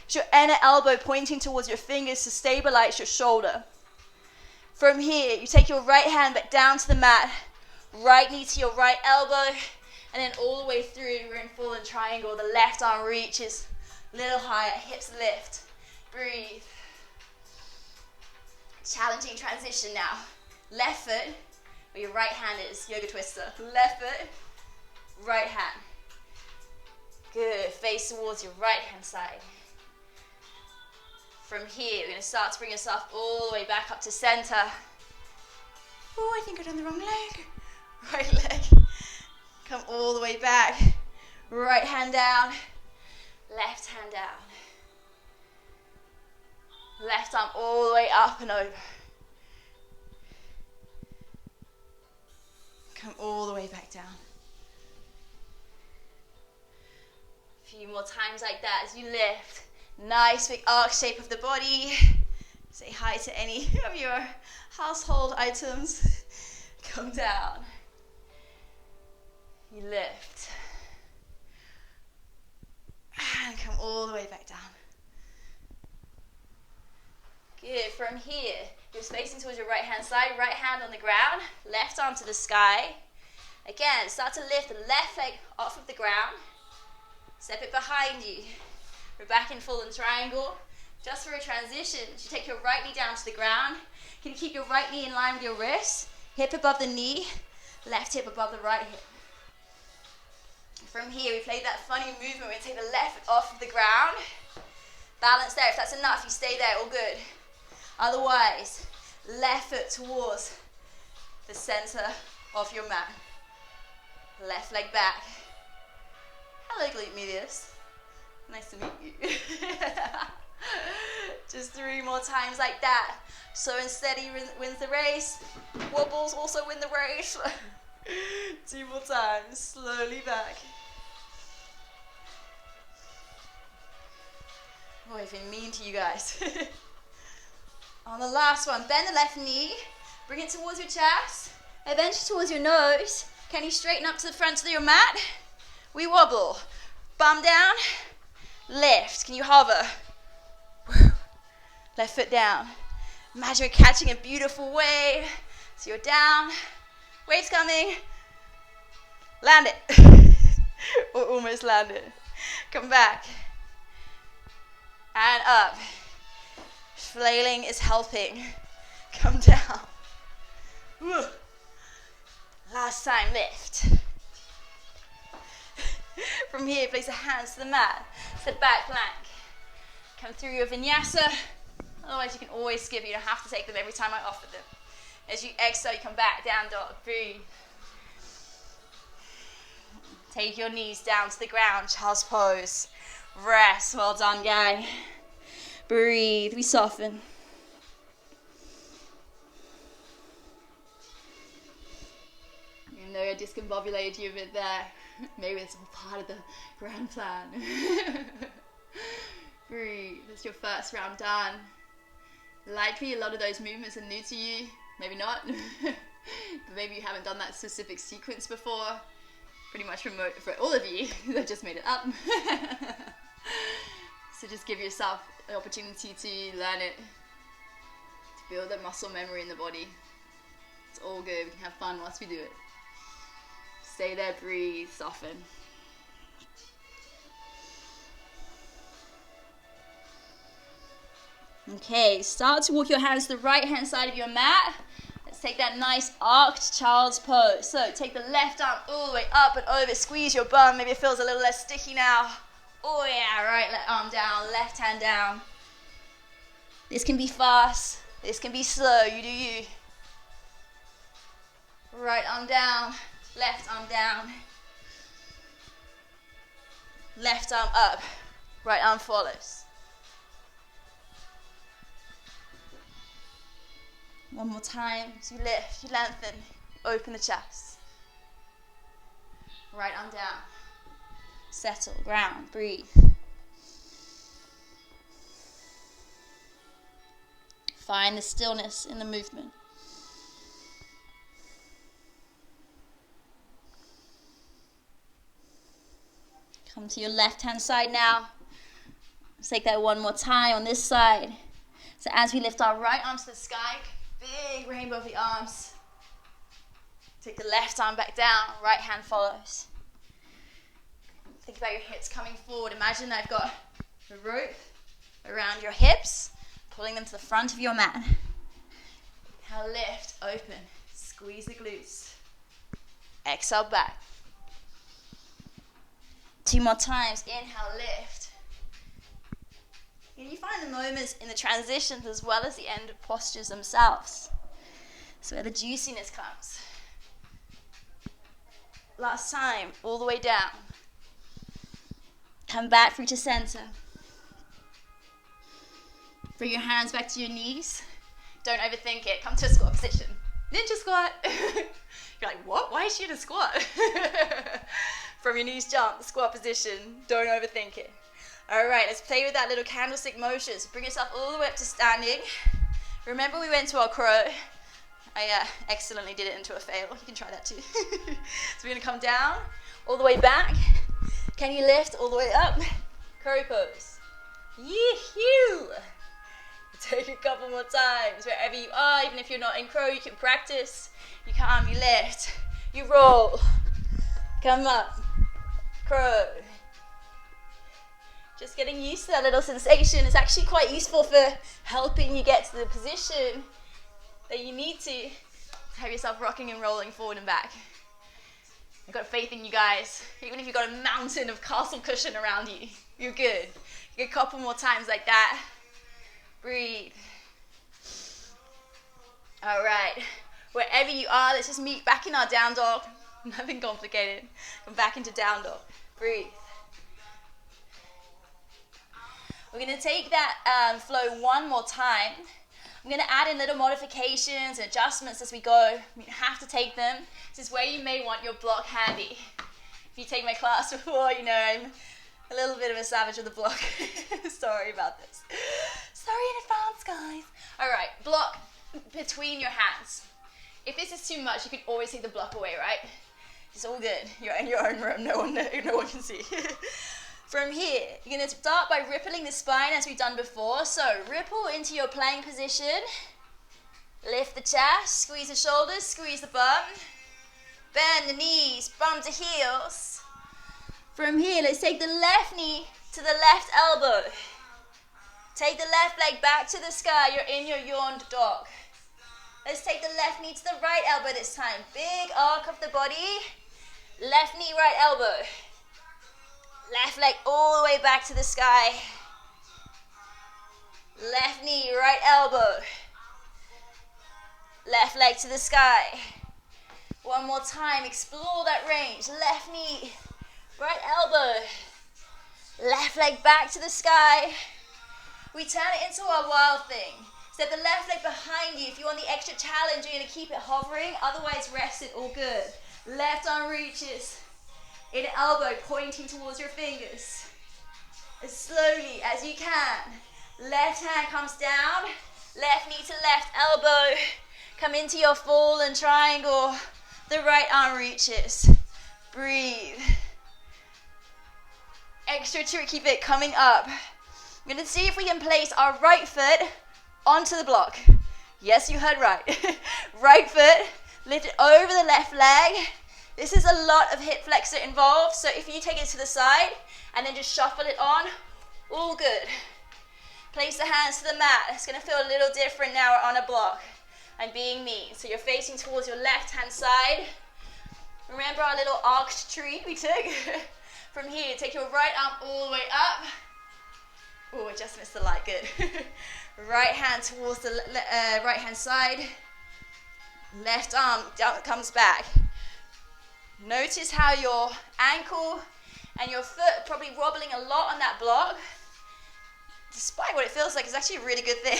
It's your inner elbow pointing towards your fingers to stabilize your shoulder. From here, you take your right hand back down to the mat, right knee to your right elbow, and then all the way through, we're in fallen triangle. The left arm reaches a little higher, hips lift. Breathe. Challenging transition now. Left foot, where your right hand is, yoga twister. Left foot, right hand. Good, face towards your right hand side. From here, we're going to start to bring yourself all the way back up to center. Oh, I think I've done the wrong leg. Right leg. Come all the way back. Right hand down. Left hand down. Left arm all the way up and over. Come all the way back down. few more times like that as you lift. Nice big arc shape of the body. Say hi to any of your household items. Come down. You lift. And come all the way back down. Good. From here, you're facing towards your right hand side. Right hand on the ground. Left arm to the sky. Again, start to lift the left leg off of the ground. Step it behind you. We're back in full and triangle. Just for a transition, you take your right knee down to the ground. Can you keep your right knee in line with your wrist? Hip above the knee, left hip above the right hip. From here, we play that funny movement. We take the left foot off of the ground. Balance there. If that's enough, you stay there, all good. Otherwise, left foot towards the center of your mat. Left leg back. Hello, glute medius. Nice to meet you. Just 3 more times like that. Slow and steady wins the race. Wobbles also win the race. 2 more times. Slowly back. Oh, I've been mean to you guys. On the last one, bend the left knee. Bring it towards your chest. Eventually towards your nose. Can you straighten up to the front of your mat? We wobble. Bum down. Lift. Can you hover? Left foot down. Imagine you're catching a beautiful wave. So you're down. Wave's coming. Land it. Or almost land it. Come back. And up. Flailing is helping. Come down. Woo. Last time, lift. From here, place the hands to the mat. Step back plank. Come through your vinyasa. Otherwise, you can always skip. You don't have to take them every time I offer them. As you exhale, you come back, down dog. Breathe. Take your knees down to the ground. Child's pose. Rest. Well done, gang. Breathe. We soften. Even though I discombobulated you a bit there, maybe it's all part of the grand plan. Breathe. That's your first round done. Likely a lot of those movements are new to you. Maybe not. But maybe you haven't done that specific sequence before. Pretty much for all of you that just made it up. So just give yourself the opportunity to learn it, to build that muscle memory in the body. It's all good. We can have fun whilst we do it. Stay there, breathe, soften. Okay, start to walk your hands to the right hand side of your mat. Let's take that nice arched child's pose. So take the left arm all the way up and over, squeeze your bum. Maybe it feels a little less sticky now. Oh yeah, right arm down, left hand down. This can be fast, this can be slow, you do you. Right arm down, left arm down. Left arm up, right arm follows. One more time, as you lift, you lengthen, open the chest. Right arm down. Settle, ground, breathe. Find the stillness in the movement. Come to your left hand side now. Let's take that one more time on this side. So as we lift our right arm to the sky, big rainbow of the arms. Take the left arm back down, right hand follows. Think about your hips coming forward. Imagine I've got a rope around your hips, pulling them to the front of your mat. Now lift, open, squeeze the glutes. Exhale back. 2 more times, inhale, lift. And you find the moments in the transitions as well as the end postures themselves. That's where the juiciness comes. Last time, all the way down. Come back through to center. Bring your hands back to your knees. Don't overthink it. Come to a squat position. Ninja squat. You're like, what? Why is she in a squat? from your knees jump, squat position. Don't overthink it. All right, let's play with that little candlestick motion. So bring yourself all the way up to standing. Remember we went to our crow. I excellently did it into a fail. You can try that too. So we're gonna come down, all the way back. Can you lift all the way up? Crow pose. Yee-hoo! Take a couple more times, wherever you are. Even if you're not in crow, you can practice. You come, you lift, you roll. Come up, crow. Just getting used to that little sensation. It's actually quite useful for helping you get to the position that you need to have yourself rocking and rolling forward and back. I've got faith in you guys. Even if you've got a mountain of castle cushion around you, you're good. You get a couple more times like that. Breathe. All right. Wherever you are, let's just meet back in our down dog. Nothing complicated. Come back into down dog. Breathe. We're going to take that flow one more time. I'm going to add in little modifications and adjustments as we go. You have to take them. This is where you may want your block handy. If you take my class before, you know I'm a little bit of a savage with the block. Sorry about this. Sorry in advance, guys. All right, block between your hands. If this is too much, you can always take the block away, right? It's all good. You're in your own room. No one can see. From here, you're going to start by rippling the spine as we've done before. So ripple into your plank position. Lift the chest, squeeze the shoulders, squeeze the bum. Bend the knees, bum to heels. From here, let's take the left knee to the left elbow. Take the left leg back to the sky. You're in your yawned dog. Let's take the left knee to the right elbow this time. Big arc of the body. Left knee, right elbow. Left leg all the way back to the sky. Left knee, right elbow. Left leg to the sky. One more time, explore that range. Left knee, right elbow. Left leg back to the sky. We turn it into our wild thing. Step the left leg behind you. If you want the extra challenge, you're going to keep it hovering. Otherwise, rest it, all good. Left arm reaches. In elbow pointing towards your fingers. As slowly as you can. Left hand comes down. Left knee to left elbow. Come into your fallen triangle. The right arm reaches. Breathe. Extra tricky bit coming up. I'm going to see if we can place our right foot onto the block. Yes, you heard right. Right foot, lift it over the left leg. This is a lot of hip flexor involved, so if you take it to the side and then just shuffle it on, all good. Place the hands to the mat. It's going to feel a little different now we're on a block. I'm being me. So you're facing towards your left-hand side. Remember our little arched tree we took? From here, take your right arm all the way up. Oh, I just missed the light, good. Right hand towards the right-hand side. Left arm comes back. Notice how your ankle and your foot are probably wobbling a lot on that block. Despite what it feels like, it's actually a really good thing.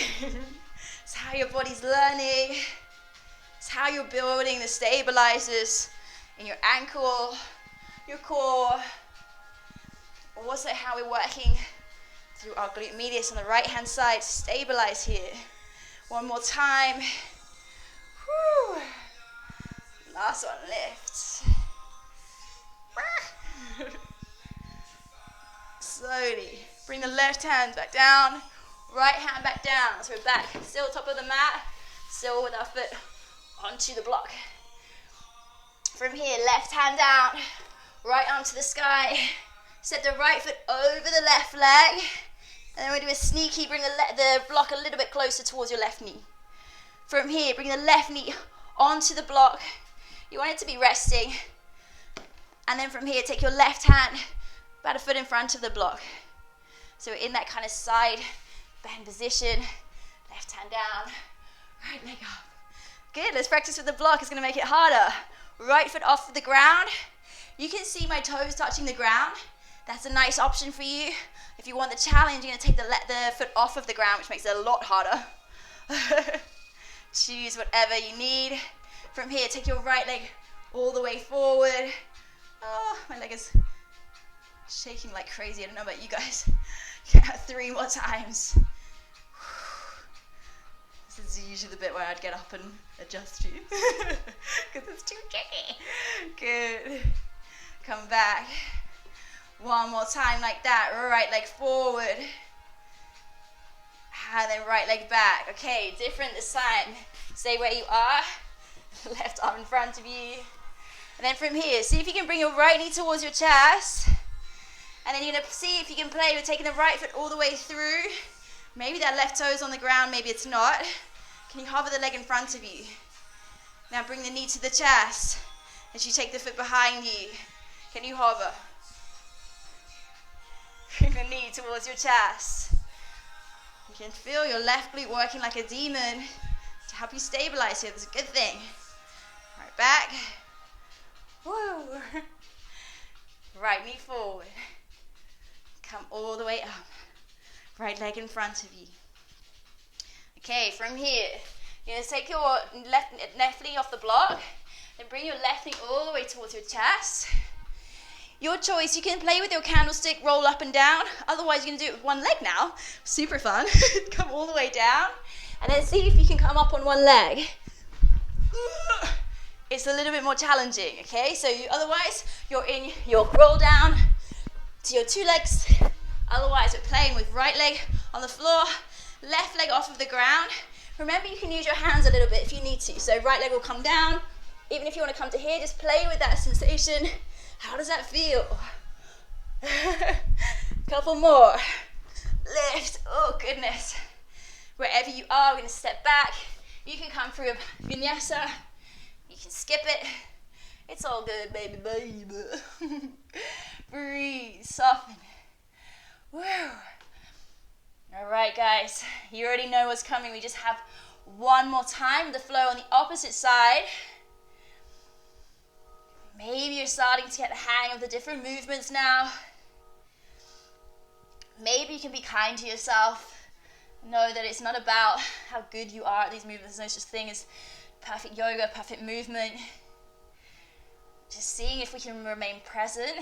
It's how your body's learning. It's how you're building the stabilizers in your ankle, your core. Also how we're working through our glute medius on the right-hand side to stabilize here. One more time. Whew. Last one, lift. Slowly bring the left hand back down, right hand back down. So we're back, still top of the mat, still with our foot onto the block. From here, left hand down, right arm to the sky. Set the right foot over the left leg. And then we're going to do a sneaky, bring the block a little bit closer towards your left knee. From here, bring the left knee onto the block. You want it to be resting. And then from here, take your left hand about a foot in front of the block. So we're in that kind of side bend position. Left hand down, right leg up. Good, let's practice with the block. It's going to make it harder. Right foot off the ground. You can see my toes touching the ground. That's a nice option for you. If you want the challenge, you're going to take the foot off of the ground, which makes it a lot harder. Choose whatever you need. From here, take your right leg all the way forward. Oh, my leg is shaking like crazy. I don't know about you guys. 3 more times. This is usually the bit where I'd get up and adjust you because it's too tricky. Good. Come back. 1 more time like that. Right leg forward. And then right leg back. Okay, different this time. Stay where you are. Left arm in front of you. And then from here, see if you can bring your right knee towards your chest. And then you're going to see if you can play with taking the right foot all the way through. Maybe that left toe is on the ground, maybe it's not. Can you hover the leg in front of you? Now bring the knee to the chest as you take the foot behind you. Can you hover? Bring the knee towards your chest. You can feel your left glute working like a demon to help you stabilize here. That's a good thing. Right back. Woo. Right knee forward. Come all the way up. Right leg in front of you. Okay, from here, you're going to take your left Nefeli off the block, then bring your left knee all the way towards your chest. Your choice, you can play with your candlestick, roll up and down. Otherwise, you can do it with one leg now. Super fun. Come all the way down, and then see if you can come up on one leg. It's a little bit more challenging, okay? So otherwise, you're in your roll down to your 2 legs. Otherwise, we're playing with right leg on the floor, left leg off of the ground. Remember, you can use your hands a little bit if you need to. So right leg will come down. Even if you want to come to here, just play with that sensation. How does that feel? Couple more. Lift. Oh, goodness. Wherever you are, we're going to step back. You can come through a Vinyasa. You can skip it. It's all good, baby, baby. Breathe. Soften. Woo. All right, guys. You already know what's coming. We just have 1 more time. The flow on the opposite side. Maybe you're starting to get the hang of the different movements now. Maybe you can be kind to yourself. Know that it's not about how good you are at these movements. There's no such thing as perfect yoga, perfect movement. Just seeing if we can remain present.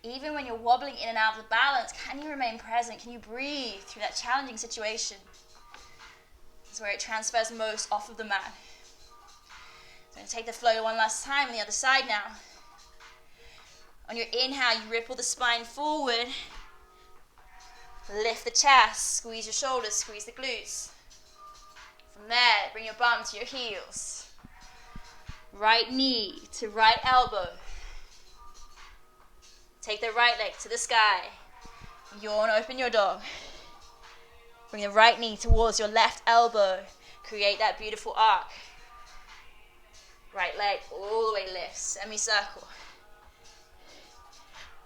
Even when you're wobbling in and out of the balance, can you remain present? Can you breathe through that challenging situation? This is where it transfers most off of the mat. So I'm going to take the flow 1 last time on the other side now. On your inhale, you ripple the spine forward. Lift the chest, squeeze your shoulders, squeeze the glutes. From there, bring your bum to your heels. Right knee to right elbow. Take the right leg to the sky. Yawn, open your dog. Bring the right knee towards your left elbow. Create that beautiful arc. Right leg all the way lifts, semicircle.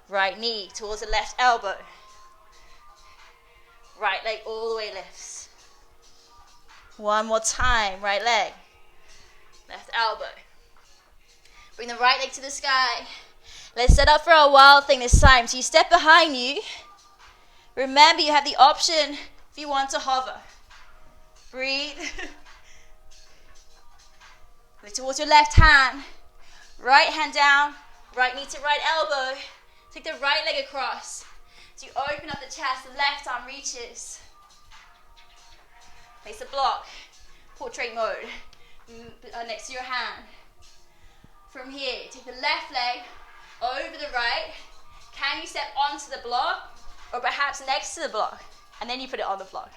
Right knee towards the left elbow. Right leg all the way lifts. 1 more time, right leg. Left elbow. Bring the right leg to the sky. Let's set up for our wild thing this time. So you step behind you. Remember, you have the option if you want to hover. Breathe. Look towards your left hand. Right hand down. Right knee to right elbow. Take the right leg across. So you open up the chest, the left arm reaches. Place a block. Portrait mode. Next to your hand. From here, take the left leg over the right. Can you step onto the block or perhaps next to the block? And then you put it on the block.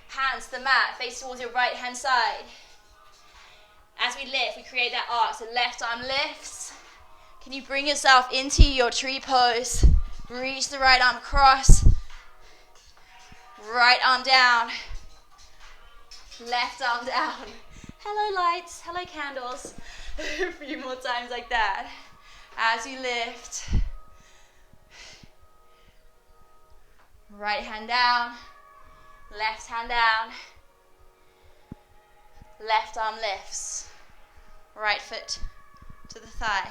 Hands to the mat, face towards your right hand side. As we lift, we create that arc. So left arm lifts. Can you bring yourself into your tree pose? Reach the right arm across. Right arm down. Left arm down. Hello lights, hello candles. A few more times like that. As you lift. Right hand down. Left hand down. Left arm lifts. Right foot to the thigh.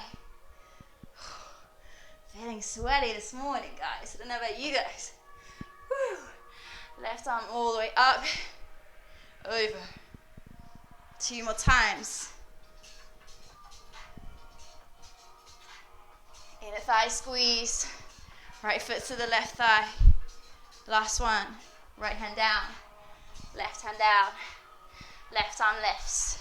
Feeling sweaty this morning, guys. I don't know about you guys. Woo. Left arm all the way up. Over. 2 more times. Inner thigh squeeze. Right foot to the left thigh. Last one. Right hand down. Left hand down. Left arm lifts.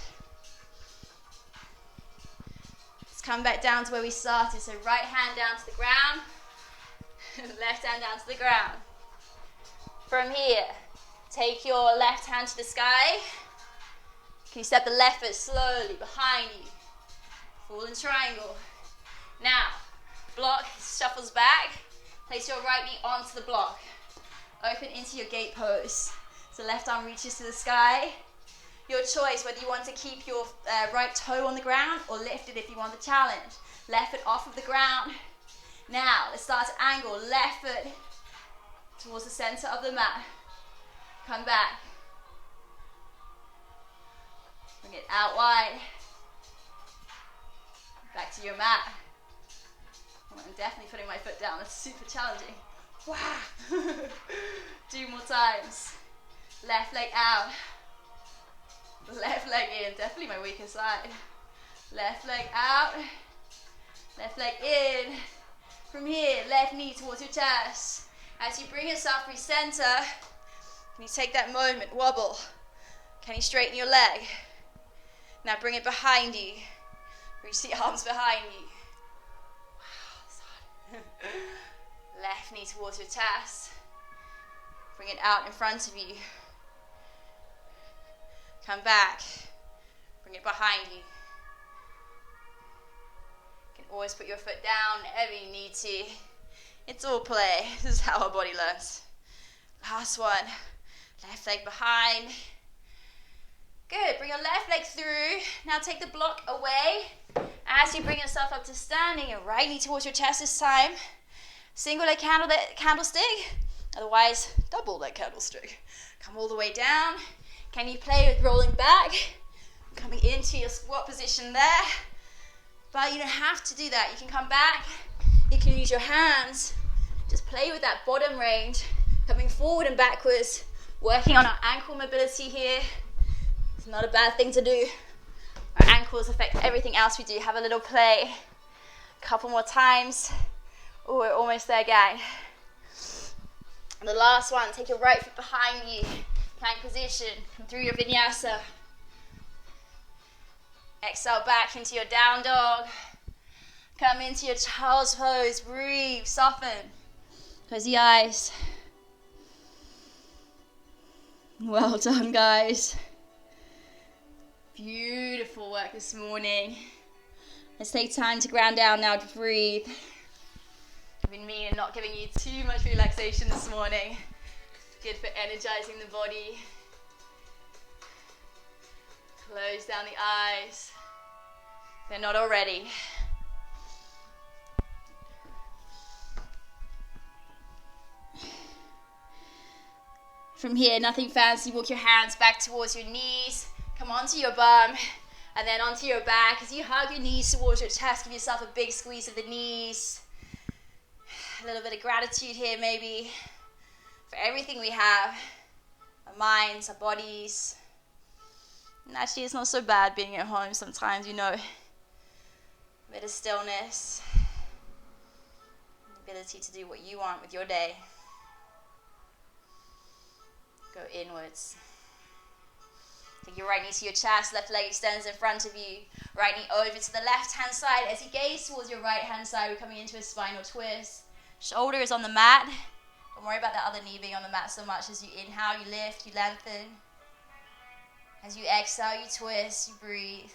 Let's come back down to where we started. So right hand down to the ground. Left hand down to the ground. From here, take your left hand to the sky. Can you step the left foot slowly behind you? Fallen triangle. Now, block shuffles back. Place your right knee onto the block. Open into your gate pose. So left arm reaches to the sky. Your choice whether you want to keep your right toe on the ground or lift it if you want the challenge. Left foot off of the ground. Now, let's start to angle. Left foot towards the center of the mat. Come back. Bring it out wide. Back to your mat. I'm definitely putting my foot down. That's super challenging. Wow. 2 more times. Left leg out. Left leg in. Definitely my weaker side. Left leg out. Left leg in. From here, left knee towards your chest. As you bring yourself recenter, can you take that moment, wobble? Can you straighten your leg? Now bring it behind you. Reach the arms behind you. Wow, that's hard. Left knee towards your chest. Bring it out in front of you. Come back. Bring it behind you. You can always put your foot down whenever you need to. It's all play. This is how our body learns. Last one. Left leg behind. Good. Bring your left leg through. Now take the block away. As you bring yourself up to standing, your right knee towards your chest this time. Single leg candlestick. Otherwise, double leg candlestick. Come all the way down. Can you play with rolling back? Coming into your squat position there. But you don't have to do that. You can come back. You can use your hands. Just play with that bottom range. Coming forward and backwards. Working on our ankle mobility here. It's not a bad thing to do. Our ankles affect everything else we do. Have a little play. Couple more times. Oh, we're almost there, gang. And the last one, take your right foot behind you. Plank position. Come through your vinyasa. Exhale back into your down dog. Come into your child's pose. Breathe, soften. Close the eyes. Well done, guys. Beautiful work this morning. Let's take time to ground down now to breathe. I've been mean and not giving you too much relaxation this morning. Good for energizing the body. Close down the eyes. If they're not already. From here, nothing fancy. Walk your hands back towards your knees. Come onto your bum and then onto your back. As you hug your knees towards your chest, give yourself a big squeeze of the knees. A little bit of gratitude here maybe for everything we have. Our minds, our bodies. And actually it's not so bad being at home sometimes, you know. A bit of stillness. The ability to do what you want with your day. Go inwards. Take your right knee to your chest, left leg extends in front of you. Right knee over to the left hand side. As you gaze towards your right hand side, we're coming into a spinal twist. Shoulder is on the mat. Don't worry about that other knee being on the mat so much. As you inhale, you lift, you lengthen. As you exhale, you twist, you breathe.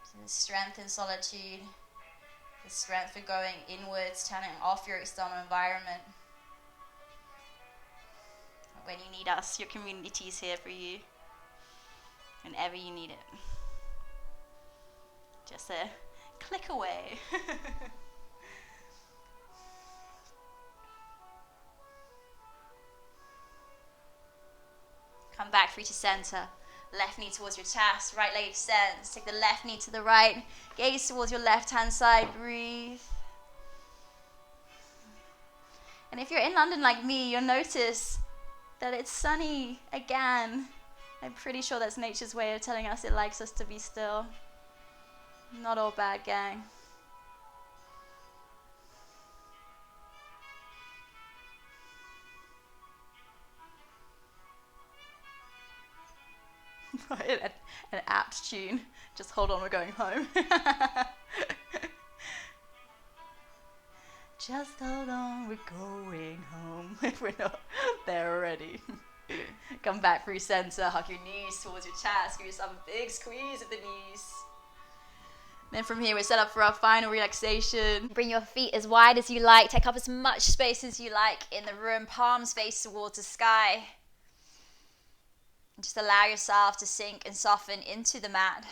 So the strength in solitude. The strength for going inwards, turning off your external environment. When you need us, your community is here for you. Whenever you need it. Just a click away. Come back free to center. Left knee towards your chest, right leg extends. Take the left knee to the right. Gaze towards your left hand side. Breathe. And if you're in London like me, you'll notice that it's sunny again. I'm pretty sure that's nature's way of telling us it likes us to be still. Not all bad, gang. An apt tune. Just hold on, we're going home. Just hold on, we're going home. We're not there already. Come back through center, hug your knees towards your chest, give yourself a big squeeze of the knees. Then from here, we're set up for our final relaxation. Bring your feet as wide as you like, take up as much space as you like in the room, palms face towards the sky. And just allow yourself to sink and soften into the mat.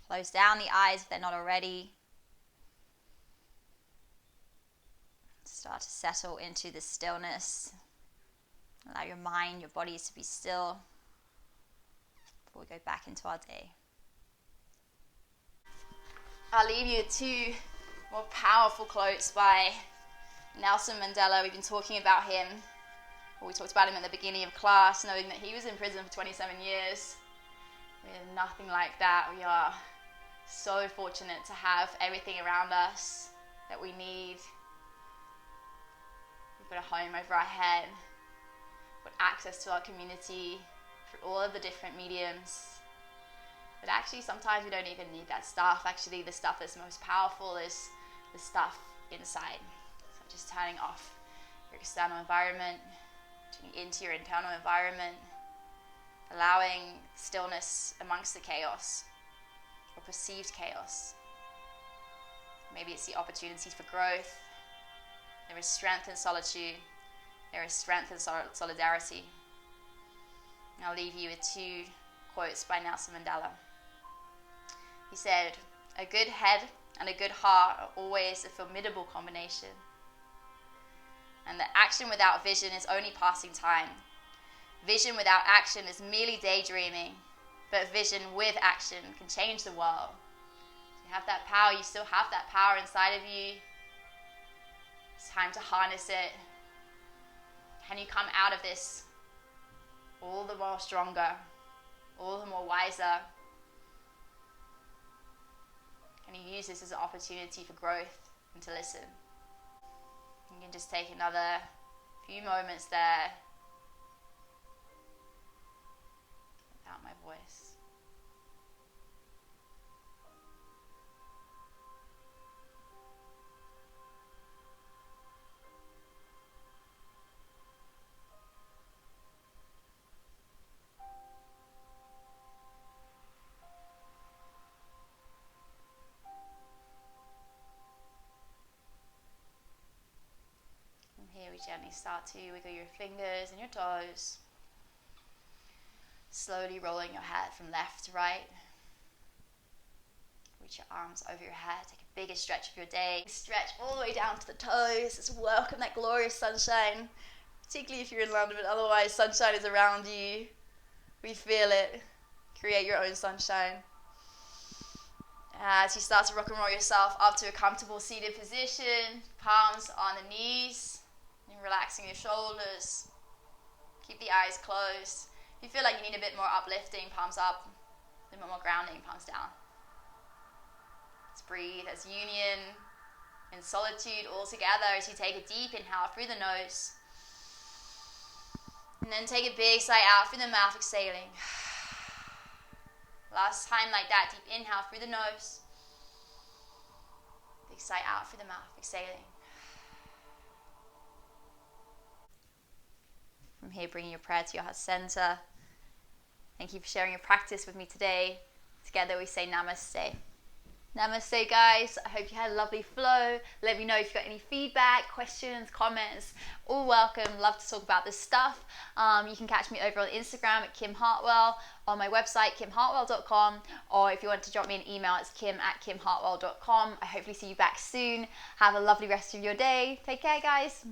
Close down the eyes if they're not already. Start to settle into the stillness. Allow your mind, your bodies to be still before we go back into our day. I'll leave you with two more powerful quotes by Nelson Mandela. We've been talking about him. We talked about him at the beginning of class, knowing that he was in prison for 27 years. We have nothing like that. We are so fortunate to have everything around us that we need. We've got a home over our head. We've got access to our community through all of the different mediums. But actually, sometimes we don't even need that stuff. Actually, the stuff that's most powerful is the stuff inside. So just turning off your external environment, tuning into your internal environment, allowing stillness amongst the chaos or perceived chaos. Maybe it's the opportunities for growth. There is strength in solitude. There is strength in solidarity. And I'll leave you with two quotes by Nelson Mandela. He said, "A good head and a good heart are always a formidable combination. And that action without vision is only passing time. Vision without action is merely daydreaming, but vision with action can change the world." So you have that power, you still have that power inside of you. It's time to harness it. Can you come out of this all the more stronger, all the more wiser? Can you use this as an opportunity for growth and to listen? You can just take another few moments there without my voice. Here we gently start to wiggle your fingers and your toes, slowly rolling your head from left to right. Reach your arms over your head, take a bigger stretch of your day. Stretch all the way down to the toes. Just welcome that glorious sunshine, particularly if you're in London, but otherwise sunshine is around you. We feel it. Create your own sunshine. As you start to rock and roll yourself up to a comfortable seated position, palms on the knees. Relaxing your shoulders. Keep the eyes closed. If you feel like you need a bit more uplifting, palms up. A bit more grounding, palms down. Let's breathe as union and solitude all together as you take a deep inhale through the nose. And then take a big sigh out through the mouth, exhaling. Last time like that, deep inhale through the nose. Big sigh out through the mouth, exhaling. From here, bringing your prayer to your heart center. Thank you for sharing your practice with me today. Together we say namaste. Namaste, guys. I hope you had a lovely flow. Let me know if you've got any feedback, questions, comments. All welcome. Love to talk about this stuff. You can catch me over on Instagram at Kim Hartwell, on my website, kimhartwell.com, or if you want to drop me an email, it's kim@kimhartwell.com. I hopefully see you back soon. Have a lovely rest of your day. Take care, guys.